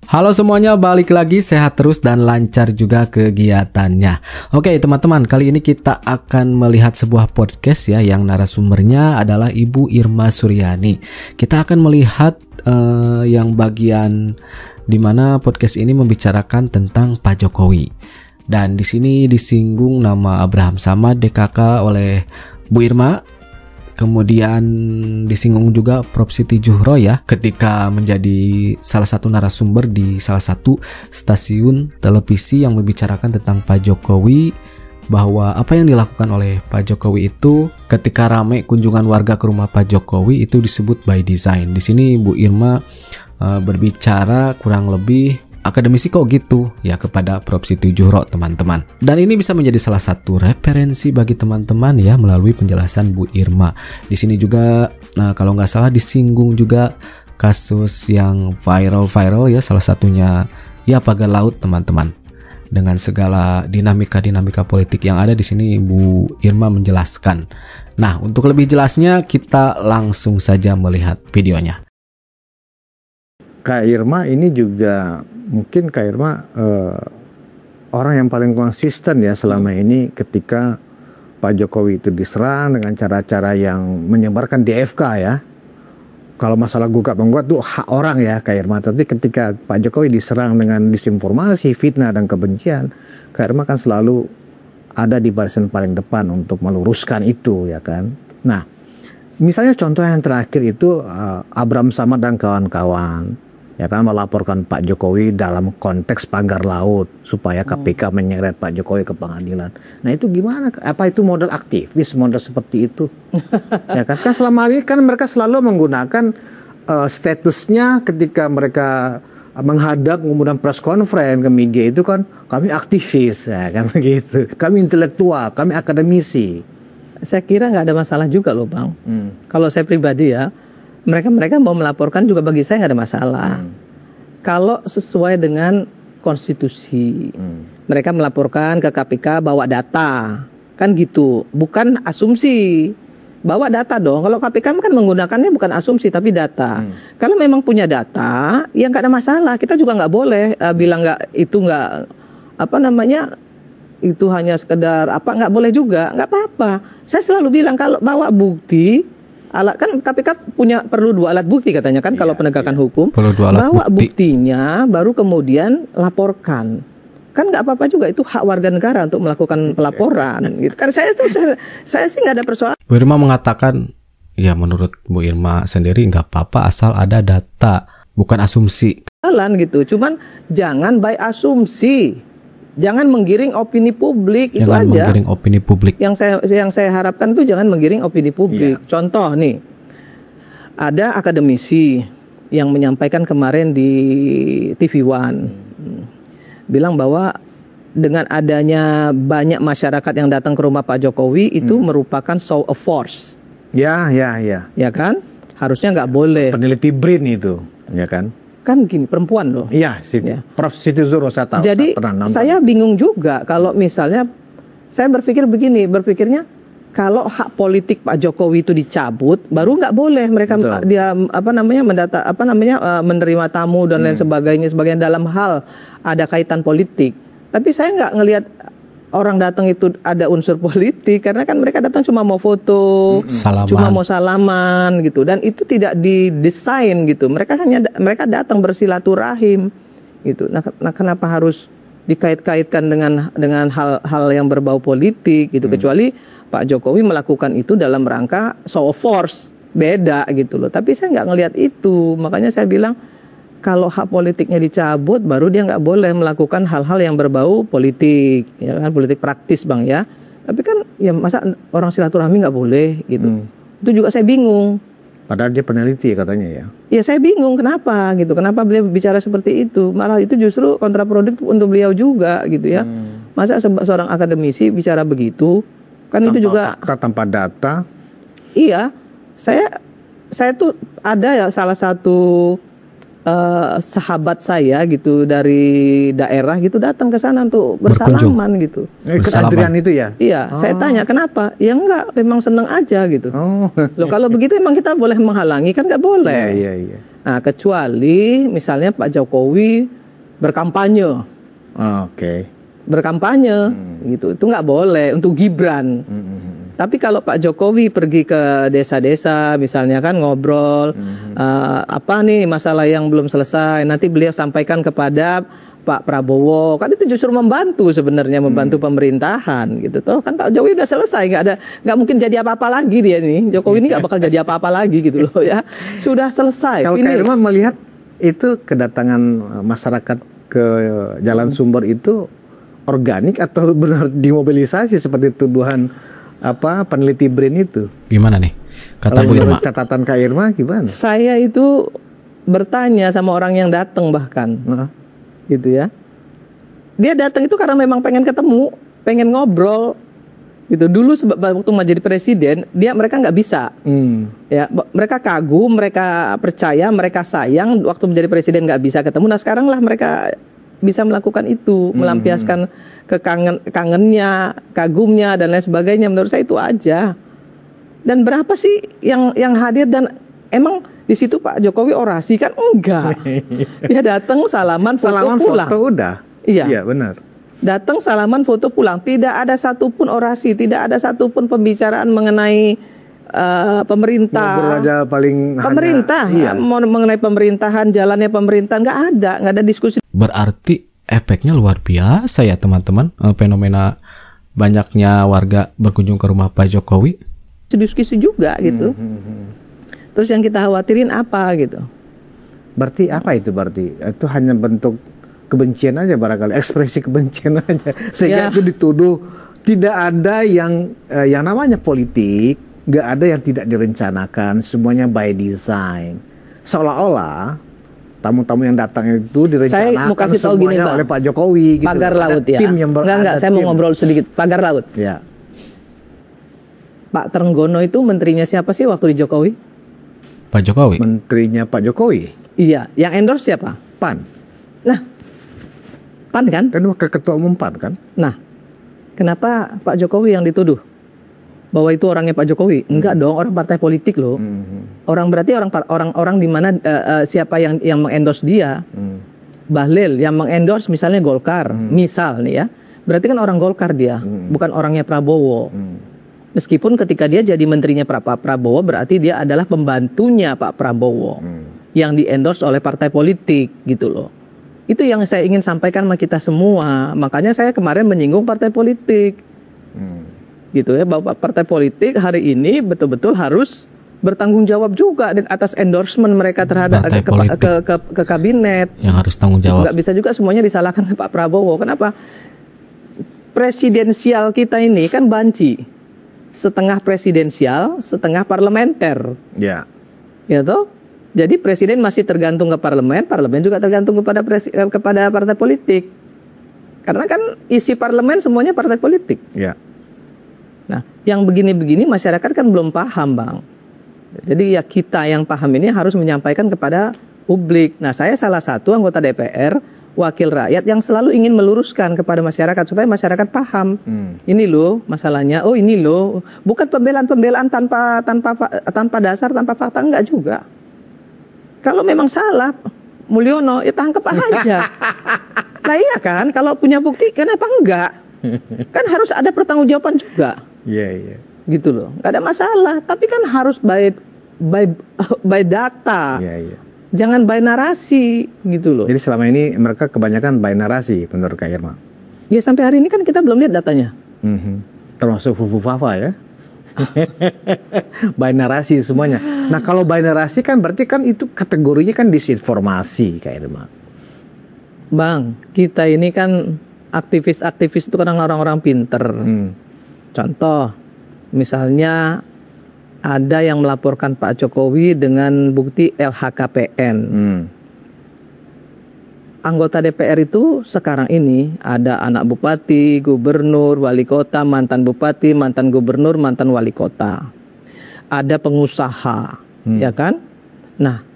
Halo semuanya, balik lagi sehat terus dan lancar juga kegiatannya. Oke teman-teman, kali ini kita akan melihat sebuah podcast ya yang narasumbernya adalah Ibu Irma Suryani. Kita akan melihat yang bagian dimana podcast ini membicarakan tentang Pak Jokowi. Dan di sini disinggung nama Abraham Samad DKK oleh Bu Irma. Kemudian disinggung juga Prof Siti Zuhro ya ketika menjadi salah satu narasumber di salah satu stasiun televisi yang membicarakan tentang Pak Jokowi, bahwa apa yang dilakukan oleh Pak Jokowi itu ketika ramai kunjungan warga ke rumah Pak Jokowi itu disebut by design. Di sini Bu Irma berbicara kurang lebih akademisi kok gitu ya kepada Prof Siti Zuhro teman-teman. Dan ini bisa menjadi salah satu referensi bagi teman-teman ya melalui penjelasan Bu Irma. Di sini juga kalau nggak salah disinggung juga kasus yang viral ya, salah satunya ya pagar laut teman-teman. Dengan segala dinamika politik yang ada di sini Bu Irma menjelaskan. Nah, untuk lebih jelasnya kita langsung saja melihat videonya. Kak Irma ini juga mungkin Kak Irma orang yang paling konsisten ya selama ini ketika Pak Jokowi itu diserang dengan cara-cara yang menyebarkan DFK ya. Kalau masalah gugat menggugat itu hak orang ya Kak Irma. Tapi ketika Pak Jokowi diserang dengan disinformasi, fitnah dan kebencian, Kak Irma kan selalu ada di barisan paling depan untuk meluruskan itu ya kan. Nah, misalnya contoh yang terakhir itu Abraham Samad dan kawan-kawan ya kan melaporkan Pak Jokowi dalam konteks pagar laut supaya KPK menyeret Pak Jokowi ke pengadilan. Nah itu gimana? Apa itu model aktivis, model seperti itu? Ya kan? Kan selama ini kan mereka selalu menggunakan statusnya ketika mereka menghadap kemudian press conference ke media itu kan kami aktivis ya kan begitu. Kami intelektual, kami akademisi. Saya kira nggak ada masalah juga loh Bang. Kalau saya pribadi ya, mereka mau melaporkan juga bagi saya nggak ada masalah. Kalau sesuai dengan konstitusi, mereka melaporkan ke KPK bawa data, kan gitu, bukan asumsi. Bawa data dong. Kalau KPK kan menggunakannya bukan asumsi tapi data. Kalau memang punya data, ya nggak ada masalah. Kita juga nggak boleh bilang itu hanya sekedar nggak boleh juga, nggak apa-apa. Saya selalu bilang kalau bawa bukti. Alat kan KPK perlu 2 alat bukti katanya kan kalau penegakan hukum. Perlu 2 alat bawa bukti. Buktinya baru kemudian laporkan. Kan nggak apa-apa juga, itu hak warga negara untuk melakukan pelaporan gitu. Kan saya sih nggak ada persoalan. Bu Irma mengatakan ya menurut Bu Irma sendiri nggak apa-apa asal ada data, bukan asumsi. Gitu. Cuman jangan by asumsi. Jangan menggiring opini publik, itu aja. Jangan menggiring opini publik. Yang saya harapkan tuh jangan menggiring opini publik. Contoh nih, ada akademisi yang menyampaikan kemarin di TV One, bilang bahwa dengan adanya banyak masyarakat yang datang ke rumah Pak Jokowi itu merupakan show of force. Ya. Ya kan? Harusnya nggak boleh. Peneliti BRIN itu, ya kan? Kan gini, perempuan loh. Iya, Prof Siti Zuhro saya tahu. Jadi saya bingung juga kalau misalnya saya berpikirnya kalau hak politik Pak Jokowi itu dicabut, baru nggak boleh mereka menerima tamu dan lain sebagainya dalam hal ada kaitan politik. Tapi saya nggak ngelihat orang datang itu ada unsur politik karena kan mereka datang cuma mau foto, cuma mau salaman gitu, dan itu tidak didesain gitu. Mereka datang bersilaturahim gitu. Nah, kenapa harus dikait-kaitkan dengan hal yang berbau politik gitu? Kecuali Pak Jokowi melakukan itu dalam rangka show of force, beda gitu loh. Tapi saya nggak ngelihat itu, makanya saya bilang kalau hak politiknya dicabut, baru dia nggak boleh melakukan hal-hal yang berbau politik, ya kan, politik praktis Bang ya. Tapi kan ya masa orang silaturahmi nggak boleh gitu. Itu juga saya bingung. Padahal dia peneliti katanya ya. Ya saya bingung kenapa gitu, kenapa beliau bicara seperti itu. Malah itu justru kontraproduktif untuk beliau juga gitu ya. Masa seorang akademisi bicara begitu, kan tanpa itu juga fakta, tanpa data. Iya, saya tuh ada ya salah satu sahabat saya gitu dari daerah gitu datang ke sana untuk bersalaman gitu. Kesadaran itu ya? Iya, saya tanya kenapa? Ya enggak, memang seneng aja gitu. Loh kalau begitu emang kita boleh menghalangi kan nggak boleh. Iya. Nah kecuali misalnya Pak Jokowi berkampanye. Oke. Berkampanye gitu. Itu nggak boleh untuk Gibran. Tapi kalau Pak Jokowi pergi ke desa-desa misalnya kan ngobrol apa nih masalah yang belum selesai, nanti beliau sampaikan kepada Pak Prabowo, kan itu justru membantu sebenarnya, membantu pemerintahan gitu toh. Kan Pak Jokowi udah selesai, nggak mungkin jadi apa-apa lagi dia nih. Jokowi ini nggak bakal jadi apa-apa lagi gitu loh ya. Sudah selesai. Kalau Kak Irma melihat itu kedatangan masyarakat ke Jalan Sumber itu organik atau benar dimobilisasi seperti tuduhan peneliti BRIN itu? Gimana nih kata Bu Irma? Catatan Kak Irma gimana? Saya itu bertanya sama orang yang datang bahkan, gitu ya. Dia datang itu karena memang pengen ketemu, pengen ngobrol, gitu. Dulu waktu mau jadi presiden, mereka nggak bisa, ya. Mereka kagum, mereka percaya, mereka sayang. Waktu menjadi presiden nggak bisa ketemu. Nah sekarang lah mereka bisa melakukan itu, melampiaskan kangennya, kagumnya dan lain sebagainya. Menurut saya itu aja. Dan berapa sih yang hadir, dan emang di situ Pak Jokowi orasi kan enggak. Dia datang salaman foto pulang. Foto udah. Iya, benar. Datang salaman foto pulang, tidak ada satupun orasi, tidak ada satupun pembicaraan mengenai pemerintah. Ngobrol aja paling pemerintah, mengenai pemerintahan, jalannya pemerinah nggak ada diskusi. Berarti efeknya luar biasa ya teman-teman, fenomena banyaknya warga berkunjung ke rumah Pak Jokowi. Diskusi juga gitu. Terus yang kita khawatirin apa gitu? Berarti apa itu berarti? Itu hanya bentuk kebencian aja barangkali, ekspresi kebencian aja. Sehingga itu dituduh tidak ada yang namanya politik, nggak ada yang tidak direncanakan, semuanya by design. Seolah-olah tamu-tamu yang datang itu direncanakan saya mau kasih tahu gini, oleh Pak Jokowi gitu. Pagar laut ya. Tim yang enggak, saya mau ngobrol sedikit. Pagar laut. Ya. Pak Trenggono itu menterinya siapa sih waktu di Jokowi? Pak Jokowi. Menterinya Pak Jokowi. Iya, yang endorse siapa? PAN. Nah, PAN kan? Kan wakil ketua umum PAN kan? Nah, kenapa Pak Jokowi yang dituduh bahwa itu orangnya Pak Jokowi? Enggak dong, orang partai politik loh. Orang berarti orang di mana siapa yang mengendorse dia? Bahlil yang mengendorse misalnya Golkar, misal nih ya. Berarti kan orang Golkar dia, bukan orangnya Prabowo. Meskipun ketika dia jadi menterinya Pak Prabowo, berarti dia adalah pembantunya Pak Prabowo yang diendorse oleh partai politik gitu loh. Itu yang saya ingin sampaikan sama kita semua. Makanya saya kemarin menyinggung partai politik, gitu ya, bahwa partai politik hari ini betul-betul harus bertanggung jawab juga atas endorsement mereka terhadap ke kabinet. Yang harus tanggung jawab. Nggak bisa juga semuanya disalahkan ke Pak Prabowo. Kenapa? Presidensial kita ini kan banci. Setengah presidensial, setengah parlementer. Ya. Ya toh? Jadi presiden masih tergantung ke parlemen, parlemen juga tergantung kepada partai politik. Karena kan isi parlemen semuanya partai politik. Ya. Nah, yang begini-begini masyarakat kan belum paham, Bang. Jadi ya kita yang paham ini harus menyampaikan kepada publik. Nah, saya salah satu anggota DPR, wakil rakyat yang selalu ingin meluruskan kepada masyarakat supaya masyarakat paham. Ini loh masalahnya. Oh, ini loh. Bukan pembelaan-pembelaan tanpa dasar, tanpa fakta, enggak juga. Kalau memang salah Mulyono, ya tangkap aja. Nah iya kan, kalau punya bukti kenapa enggak? Kan harus ada pertanggungjawaban juga. Iya. Gitu loh. Enggak ada masalah, tapi kan harus by data. Iya. Jangan by narasi gitu loh. Jadi selama ini mereka kebanyakan by narasi menurut Kak Irma. Ya sampai hari ini kan kita belum lihat datanya. Termasuk Fufu Fafa ya. By narasi semuanya. Nah kalau by narasi kan berarti kan itu kategorinya kan disinformasi Kak Irma. Bang, kita ini kan aktivis-aktivis itu kan orang-orang pinter. Contoh, misalnya ada yang melaporkan Pak Jokowi dengan bukti LHKPN. Anggota DPR itu sekarang ini ada anak bupati, gubernur, wali kota, mantan bupati, mantan gubernur, mantan wali kota. Ada pengusaha, ya kan? Nah,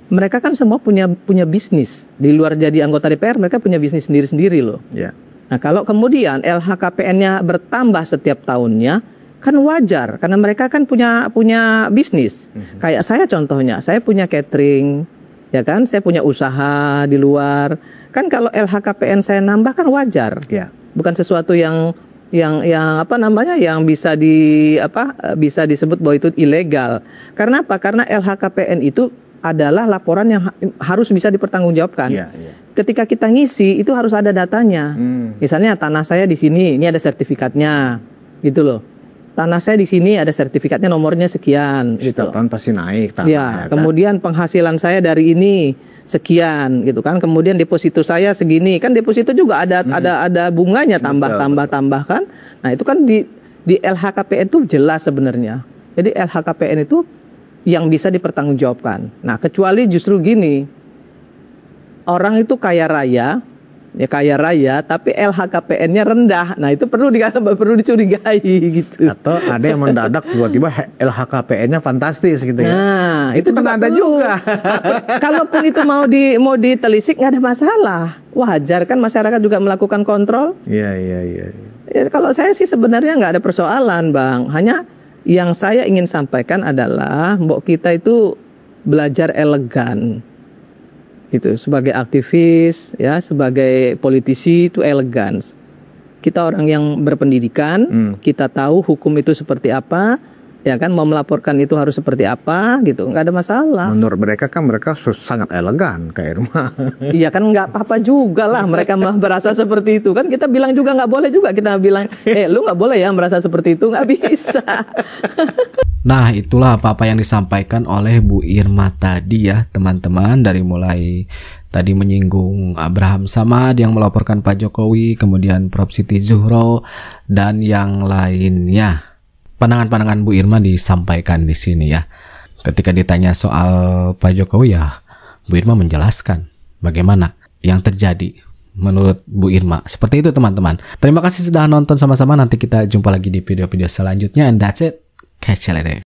mereka kan semua punya bisnis. Di luar jadi anggota DPR, mereka punya bisnis sendiri-sendiri loh. Yeah. Nah, kalau kemudian LHKPN-nya bertambah setiap tahunnya, kan wajar karena mereka kan punya bisnis. Kayak saya contohnya, saya punya catering, ya kan? Saya punya usaha di luar. Kan kalau LHKPN saya nambah kan wajar. Ya. Bukan sesuatu yang apa namanya, yang bisa bisa disebut bahwa itu ilegal. Karena apa? Karena LHKPN itu adalah laporan yang harus bisa dipertanggungjawabkan. Ya, ya. Ketika kita ngisi itu harus ada datanya. Misalnya tanah saya di sini, ini ada sertifikatnya, gitu loh. Tanah saya di sini ada sertifikatnya, nomornya sekian. Setiap tahun pasti naik tanah. Ya, Kan? kemudian penghasilan saya dari ini sekian, gitu kan. Kemudian deposito saya segini, kan deposito juga ada bunganya, tambah kan. Nah itu kan di LHKPN itu jelas sebenarnya. Jadi LHKPN itu yang bisa dipertanggungjawabkan. Nah kecuali justru gini, orang itu kaya raya, tapi LHKPN-nya rendah. Nah itu perlu dicurigai gitu. Atau ada yang mendadak tiba-tiba LHKPN-nya fantastis gitu ya. Nah itu kan ada juga. Kalaupun itu mau ditelisik nggak ada masalah. Wajar kan masyarakat juga melakukan kontrol. Iya. Ya, kalau saya sih sebenarnya nggak ada persoalan, Bang. Hanya yang saya ingin sampaikan adalah mbok kita itu belajar elegan. Itu sebagai aktivis, ya, sebagai politisi itu elegan. Kita orang yang berpendidikan, kita tahu hukum itu seperti apa, ya kan, mau melaporkan itu harus seperti apa, gitu, nggak ada masalah. Menurut mereka kan mereka sangat elegan, Kak Irma. Iya kan, nggak apa-apa juga lah mereka merasa seperti itu. Kan kita bilang juga nggak boleh juga kita bilang, lu nggak boleh ya merasa seperti itu, nggak bisa. Nah, itulah apa-apa yang disampaikan oleh Bu Irma tadi ya, teman-teman. Dari mulai tadi menyinggung Abraham Samad yang melaporkan Pak Jokowi, kemudian Prof Siti Zuhro, dan yang lainnya. Pandangan-pandangan Bu Irma disampaikan di sini ya. Ketika ditanya soal Pak Jokowi ya, Bu Irma menjelaskan bagaimana yang terjadi menurut Bu Irma. Seperti itu teman-teman. Terima kasih sudah nonton sama-sama. Nanti kita jumpa lagi di video-video selanjutnya. And that's it. Catch you later.